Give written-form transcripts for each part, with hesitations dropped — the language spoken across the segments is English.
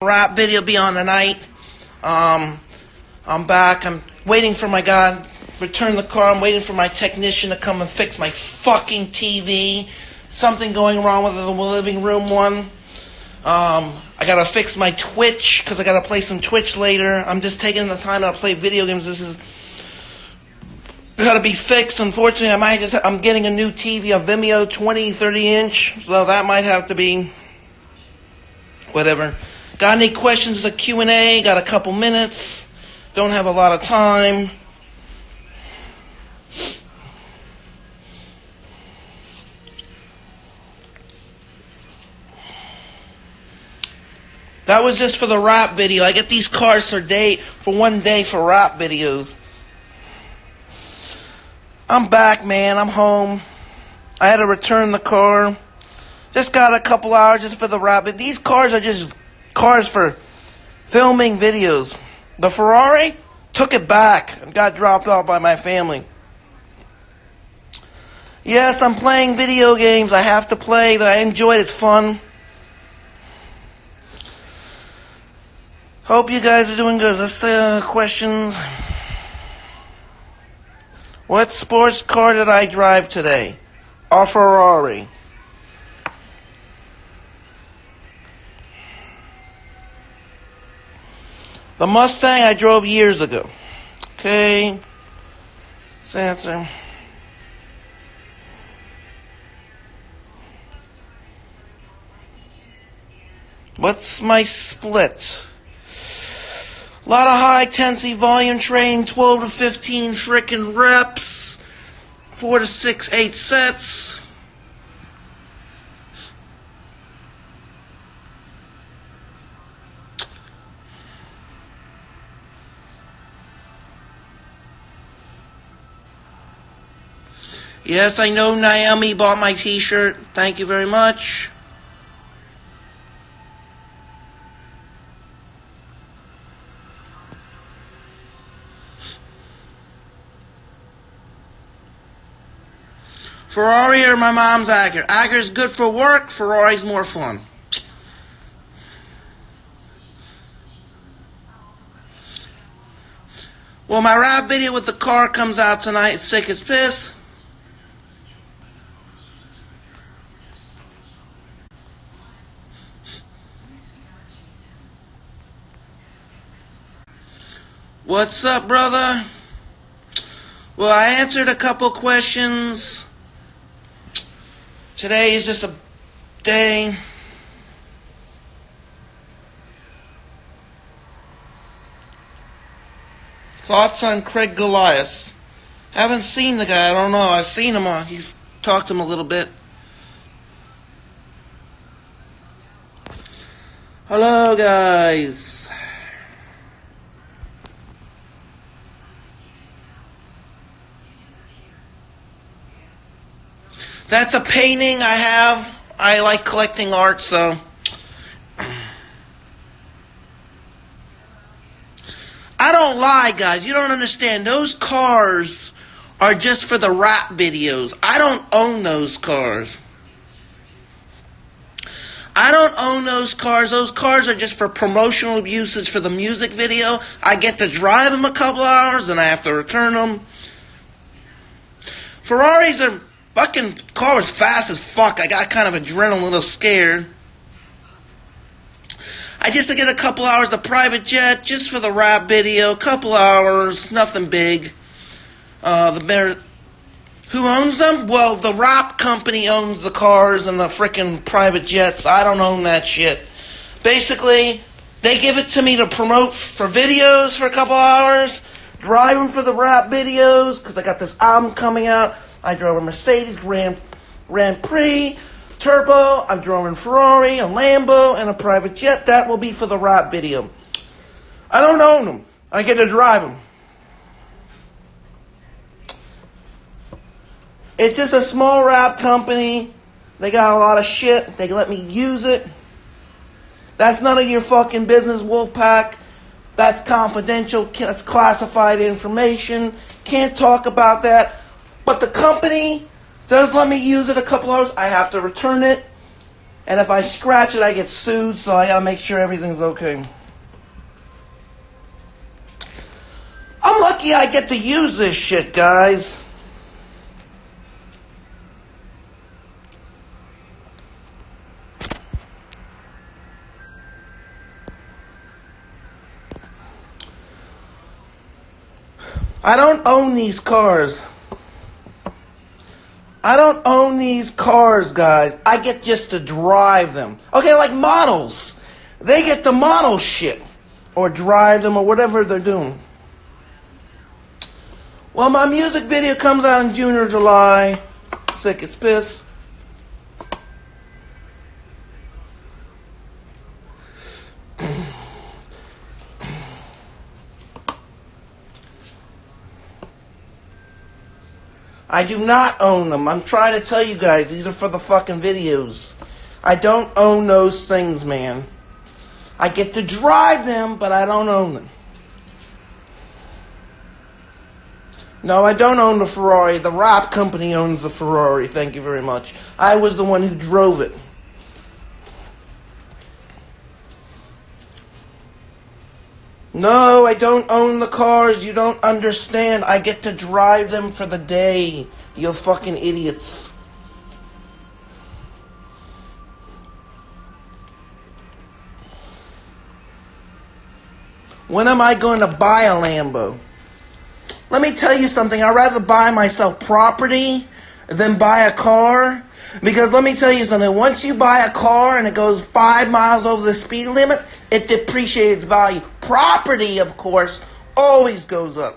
Rap video be on tonight. I'm back. I'm waiting for my guy return the car. I'm waiting for my technician to come and fix my fucking TV. Something going wrong with the living room one. I gotta fix my Twitch because I gotta play some Twitch later. I'm just taking the time to play video games. This is gotta be fixed. Unfortunately, I'm getting a new TV, a Vimeo 20-30 inch, so that might have to be whatever. Got any questions? A Q&A. Got a couple minutes. Don't have a lot of time. That was just for the rap video. I get these cars for one day for rap videos. I'm back, man. I'm home. I had to return the car. Just got a couple hours just for the rap. But these cars are just cars for filming videos. The Ferrari took it back and got dropped off by my family. Yes, I'm playing video games. I have to play. I enjoy it. It's fun. Hope you guys are doing good. Let's say questions. What sports car did I drive today? A Ferrari. The Mustang I drove years ago. Okay. Let's answer. What's my split? A lot of high intensity volume training, 12 to 15 frickin' reps, 4 to 6, 8 sets. Yes, I know Naomi bought my t-shirt. Thank you very much. Ferrari or my mom's Acura? Acura's good for work. Ferrari's more fun. Well, my rap video with the car comes out tonight. It's sick as piss. What's up, brother? Well, I answered a couple questions. Today is just a day. Thoughts on Craig Goliath? Haven't seen the guy. I don't know. I've seen him on. He's talked to him a little bit. Hello, guys. That's a painting I have. I like collecting art, so. I don't lie, guys. You don't understand. Those cars are just for the rap videos. I don't own those cars. I don't own those cars. Those cars are just for promotional usage for the music video. I get to drive them a couple hours, and I have to return them. Ferraris are... Fucking car was fast as fuck. I got kind of adrenaline, a little scared. I just get a couple hours of private jet just for the rap video. Couple hours, nothing big. Who owns them? Well, the rap company owns the cars and the freaking private jets. I don't own that shit. Basically, they give it to me to promote for videos for a couple hours. Driving for the rap videos because I got this album coming out. I drove a Mercedes Grand Prix Turbo. I'm driving a Ferrari, a Lambo, and a private jet. That will be for the rap video. I don't own them. I get to drive them. It's just a small rap company. They got a lot of shit. They let me use it. That's none of your fucking business, Wolfpack. That's confidential. That's classified information. Can't talk about that. But the company does let me use it a couple hours. I have to return it. And if I scratch it, I get sued, so I gotta make sure everything's okay. I'm lucky I get to use this shit, guys. I don't own these cars. I don't own these cars, guys. I get just to drive them. Okay, like models. They get the model shit. Or drive them or whatever they're doing. Well, my music video comes out in June or July. Sick as piss. I do not own them. I'm trying to tell you guys, these are for the fucking videos. I don't own those things, man. I get to drive them, but I don't own them. No, I don't own the Ferrari. The rap company owns the Ferrari. Thank you very much. I was the one who drove it. No, I don't own the cars. You don't understand. I get to drive them for the day. You fucking idiots. When am I going to buy a Lambo? Let me tell you something. I'd rather buy myself property than buy a car. Because let me tell you something. Once you buy a car and it goes 5 miles over the speed limit, it depreciates value. Property, of course, always goes up.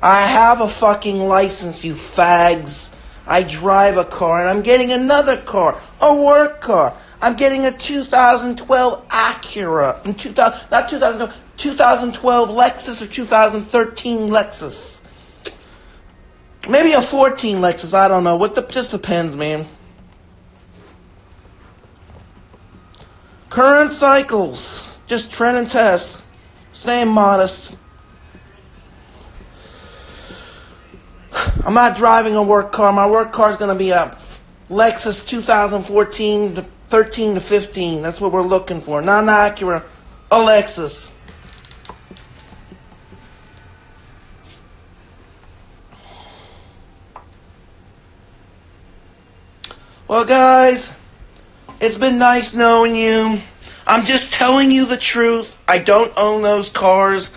I have a fucking license, you fags. I drive a car, and I'm getting another car, a work car. I'm getting a 2012 Acura, 2012 Lexus or 2013 Lexus. Maybe a 14 Lexus, I don't know. Just depends, man. Current cycles, just trend and test. Staying modest. I'm not driving a work car. My work car is going to be a Lexus 2014 to 13 to 15. That's what we're looking for. Not an Acura, a Lexus. Well, guys, it's been nice knowing you. I'm just telling you the truth. I don't own those cars.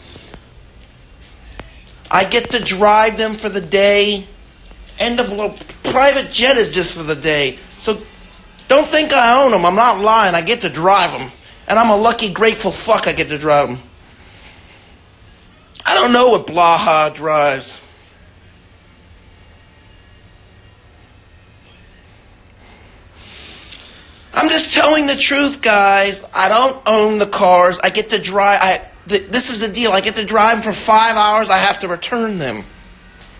I get to drive them for the day. And the private jet is just for the day. So don't think I own them. I'm not lying. I get to drive them. And I'm a lucky, grateful fuck I get to drive them. I don't know what Blaha drives. I'm just telling the truth, guys. I don't own the cars. I get to drive. This is the deal. I get to drive them for 5 hours. I have to return them.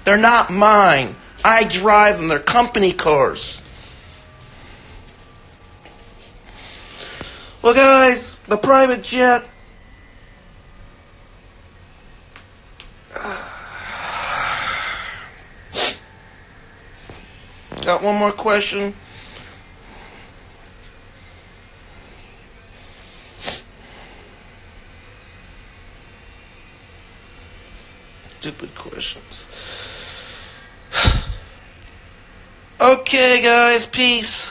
They're not mine. I drive them. They're company cars. Well, guys, the private jet. Got one more question. Stupid questions. Okay, guys, peace.